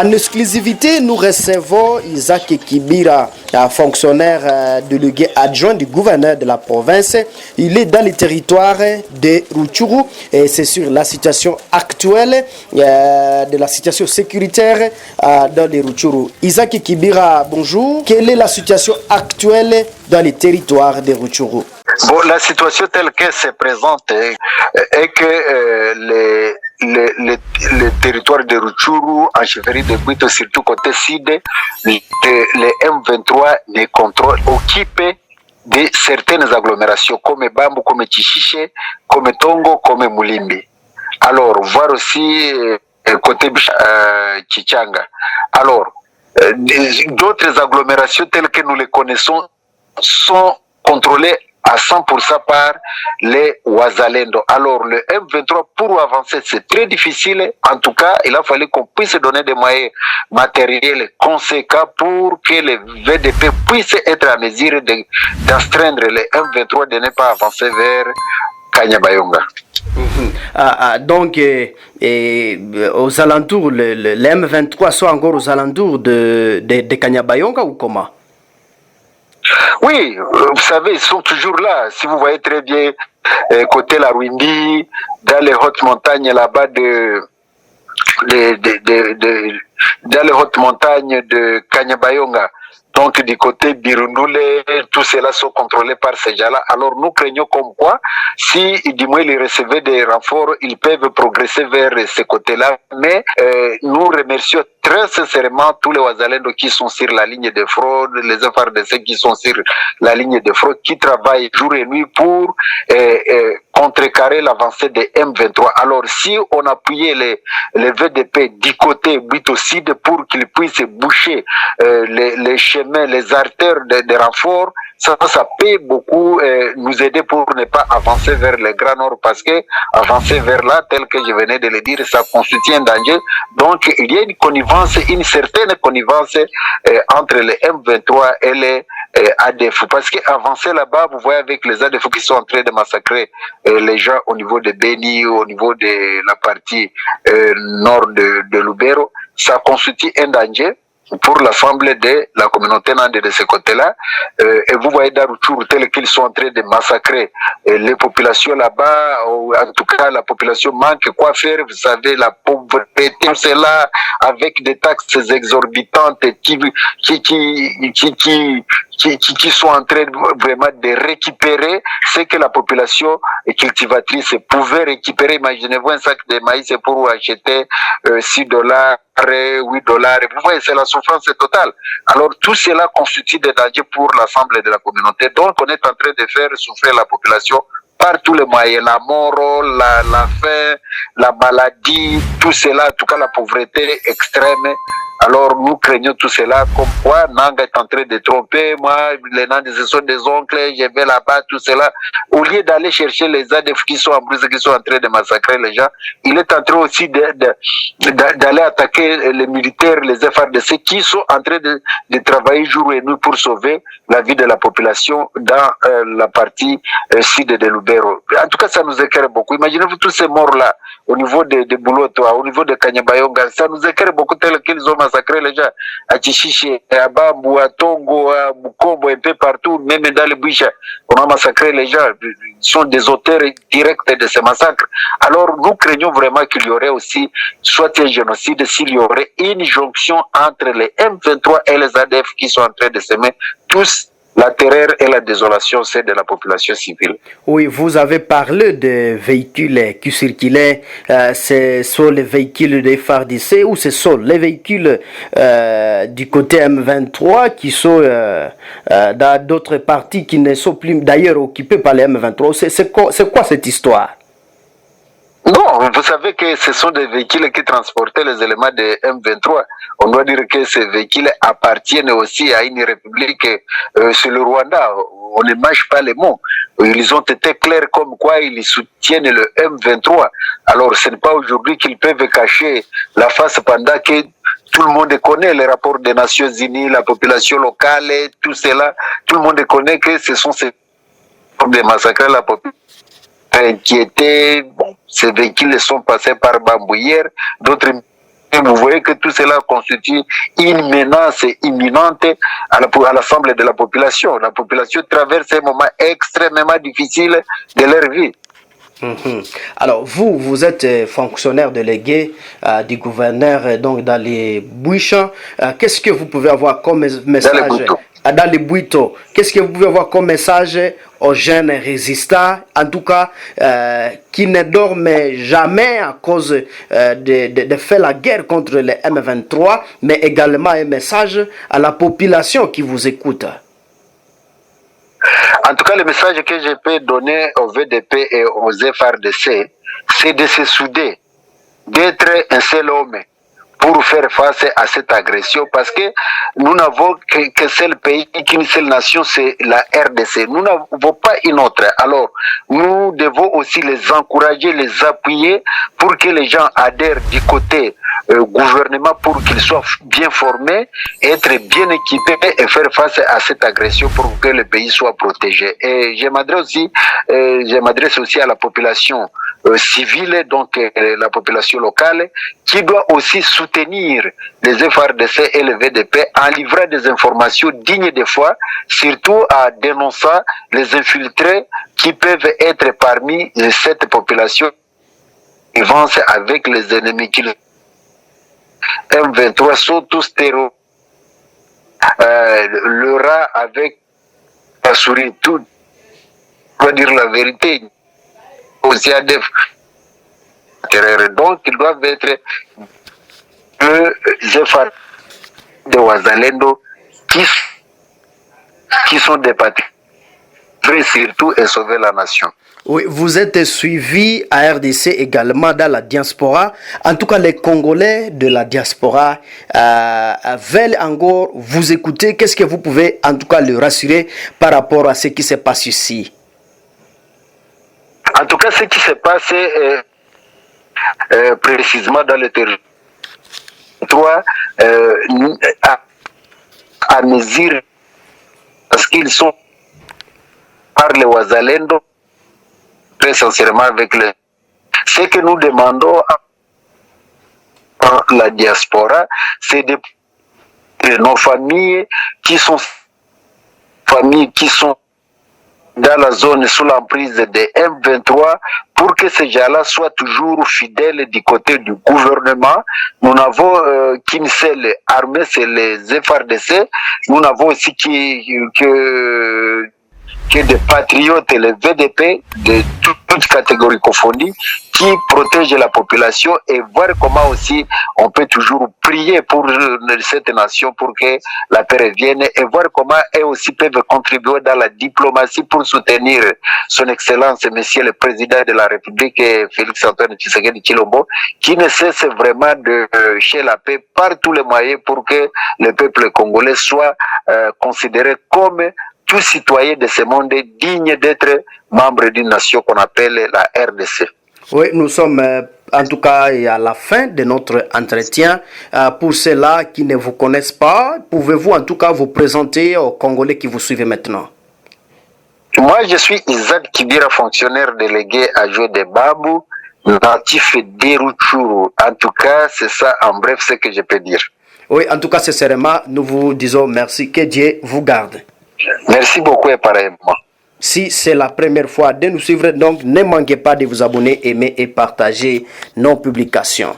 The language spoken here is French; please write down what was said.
En exclusivité, nous recevons Isaac Kibira, fonctionnaire délégué adjoint du gouverneur de la province. Il est dans les territoires de Rutshuru et c'est sur la situation actuelle de la situation sécuritaire dans les Rutshuru. Isaac Kibira, bonjour. Quelle est la situation actuelle dans les territoires de Rutshuru? Bon, la situation telle qu'elle se présente est que le territoire de Rutshuru, en chefferie de Bwito, surtout côté sud, les M23 les contrôlent, occupent de certaines agglomérations comme Bambu, comme Chichiche, comme Tongo, comme Mulimbi. Alors, voir aussi côté Chichanga. Alors, d'autres agglomérations telles que nous les connaissons sont contrôlées à 100% par les Wazalendo. Alors, le M23, pour avancer, c'est très difficile. En tout cas, il a fallu qu'on puisse donner des moyens matériels conséquents pour que les VDP puissent être à mesure d'astreindre les M23 de ne pas avancer vers Kanyabayonga. Donc, aux alentours, les M23 sont encore aux alentours de Kanyabayonga ou comment? Oui, vous savez, ils sont toujours là. Si vous voyez très bien, côté la Rwindi, dans les hautes montagnes là-bas dans les hautes montagnes de Kanyabayonga, donc du côté Birundule, tout cela sont contrôlés par ces gens-là. Alors nous craignons comme quoi, si du moins ils recevaient des renforts, ils peuvent progresser vers ce côté-là. Mais nous remercions très sincèrement tous les Wazalendo qui sont sur la ligne de fraude, les FRDC qui sont sur la ligne de fraude, qui travaillent jour et nuit pour contrecarrer l'avancée des M23. Alors si on appuyait les VDP du côté Buitocide pour qu'ils puissent boucher les chemins, les artères des renforts, ça peut beaucoup nous aider pour ne pas avancer vers le Grand Nord, parce que avancer vers là, tel que je venais de le dire, ça constitue un danger. Donc il y a une certaine connivence entre les M23 et les ADF, parce qu'avancer là-bas, vous voyez avec les ADF qui sont en train de massacrer les gens au niveau de Beni, au niveau de la partie nord de Lubero, ça constitue un danger pour l'ensemble de la communauté de ce côté-là. Et vous voyez dans Rutshuru tel qu'ils sont en train de massacrer les populations là-bas, en tout cas la population manque quoi faire, vous savez, la pauvreté, tout cela avec des taxes exorbitantes qui sont en train vraiment de récupérer ce que la population cultivatrice pouvait récupérer. Imaginez-vous un sac de maïs pour acheter $6, $8. Vous voyez, c'est la souffrance totale. Alors tout cela constitue des dangers pour l'ensemble de la communauté. Donc on est en train de faire souffrir la population par tous les moyens, la mort, la faim, la maladie, tout cela, en tout cas la pauvreté extrême. Alors nous craignons tout cela, comme quoi Nanga est en train de tromper, moi, les Nandes, ce sont des oncles, je vais là-bas, tout cela. Au lieu d'aller chercher les ADF qui sont en plus, qui sont en train de massacrer les gens, il est en train aussi d'aller attaquer les militaires, les FRDC, qui sont en train de travailler jour et nuit pour sauver la vie de la population dans la partie sud de Lubero. En tout cas, ça nous éclaire beaucoup. Imaginez-vous tous ces morts-là, au niveau de Bouloto, au niveau de Kanyabayonga, ça nous éclaire beaucoup tels qu'ils ont massacré les gens à Chichiche, à Bambu, à Tongo, à Bukombo, un peu partout, même dans les Boucha. On a massacré les gens. Ils sont des auteurs directs de ces massacres. Alors, nous craignons vraiment qu'il y aurait aussi soit un génocide, s'il y aurait une jonction entre les M23 et les ADF qui sont en train de s'aimer tous. La terreur et la désolation, c'est de la population civile. Oui, vous avez parlé de véhicules qui circulaient. Ce sont les véhicules des FARDC ou ce sont les véhicules du côté M23 qui sont dans d'autres parties qui ne sont plus d'ailleurs occupées par les M23. C'est quoi cette histoire? Non, vous savez que ce sont des véhicules qui transportaient les éléments de M23. On doit dire que ces véhicules appartiennent aussi à une république, c'est le Rwanda. On ne mâche pas les mots. Ils ont été clairs comme quoi ils soutiennent le M23. Alors ce n'est pas aujourd'hui qu'ils peuvent cacher la face pendant que tout le monde connaît les rapports des Nations Unies, la population locale, tout cela. Tout le monde connaît que ce sont ces de massacrer la population. Inquiétés, bon, ces véhicules sont passés par Bambou hier, d'autres vous voyez que tout cela constitue une menace imminente à l'ensemble de la population. La population traverse un moment extrêmement difficile de leur vie. Alors, vous êtes fonctionnaire délégué du gouverneur donc dans les Bouchons. Qu'est-ce que vous pouvez avoir comme message dans les Bouitos? Qu'est-ce que vous pouvez avoir comme message aux jeunes résistants, en tout cas, qui ne dorment jamais à cause de faire la guerre contre les M23, mais également un message à la population qui vous écoute? En tout cas, le message que je peux donner au VDP et aux FRDC, c'est de se souder, d'être un seul homme pour faire face à cette agression, parce que nous n'avons qu'un seul pays, qu'une seule nation, c'est la RDC. Nous n'avons pas une autre. Alors, nous devons aussi les encourager, les appuyer pour que les gens adhèrent du côté gouvernement, pour qu'ils soient bien formés, être bien équipés et faire face à cette agression pour que le pays soit protégé. Et je m'adresse aussi à la population civile, donc la population locale, qui doit aussi soutenir les FRDC et le VDP en livrant des informations dignes de foi, surtout en dénonçant les infiltrés qui peuvent être parmi cette population qui avance avec les ennemis qui M23 sont tous terreaux. Le rat avec la souris, tout doit dire la vérité. Aussi à des donc ils doivent être de Wazalendo qui sont des patriotes, surtout et sauver la nation. Oui, vous êtes suivi à RDC également dans la diaspora. En tout cas, les Congolais de la diaspora veulent encore vous écouter. Qu'est-ce que vous pouvez en tout cas le rassurer par rapport à ce qui se passe ici? En tout cas, ce qui se passe précisément dans le territoire, à mesure, parce qu'ils sont par les Wazalendo, très sincèrement avec le... Ce que nous demandons à la diaspora, c'est de nos familles qui sont dans la zone sous l'emprise des M23 pour que ces gens-là soient toujours fidèles du côté du gouvernement. Nous n'avons qu'une seule armée, c'est les FRDC. Nous n'avons aussi que des patriotes et les VDP de toutes catégories confondues qui protègent la population et voir comment aussi on peut toujours prier pour cette nation pour que la paix revienne et voir comment eux aussi peuvent contribuer dans la diplomatie pour soutenir son excellence, monsieur le président de la République, Félix Antoine Tshisekedi Tshilombo, qui ne cesse vraiment de chercher la paix par tous les moyens pour que le peuple congolais soit considéré comme tout citoyen de ce monde digne d'être membre d'une nation qu'on appelle la RDC. Oui, nous sommes en tout cas à la fin de notre entretien. Pour ceux-là qui ne vous connaissent pas, pouvez-vous en tout cas vous présenter aux Congolais qui vous suivent maintenant? Moi, je suis Isaac Kibira, fonctionnaire délégué à Joe de Babou, natif d'Eruchuru. En tout cas, c'est ça en bref ce que je peux dire. Oui, en tout cas, sincèrement, nous vous disons merci. Que Dieu vous garde. Merci beaucoup et pareillement. Si c'est la première fois de nous suivre, donc ne manquez pas de vous abonner, aimer et partager nos publications.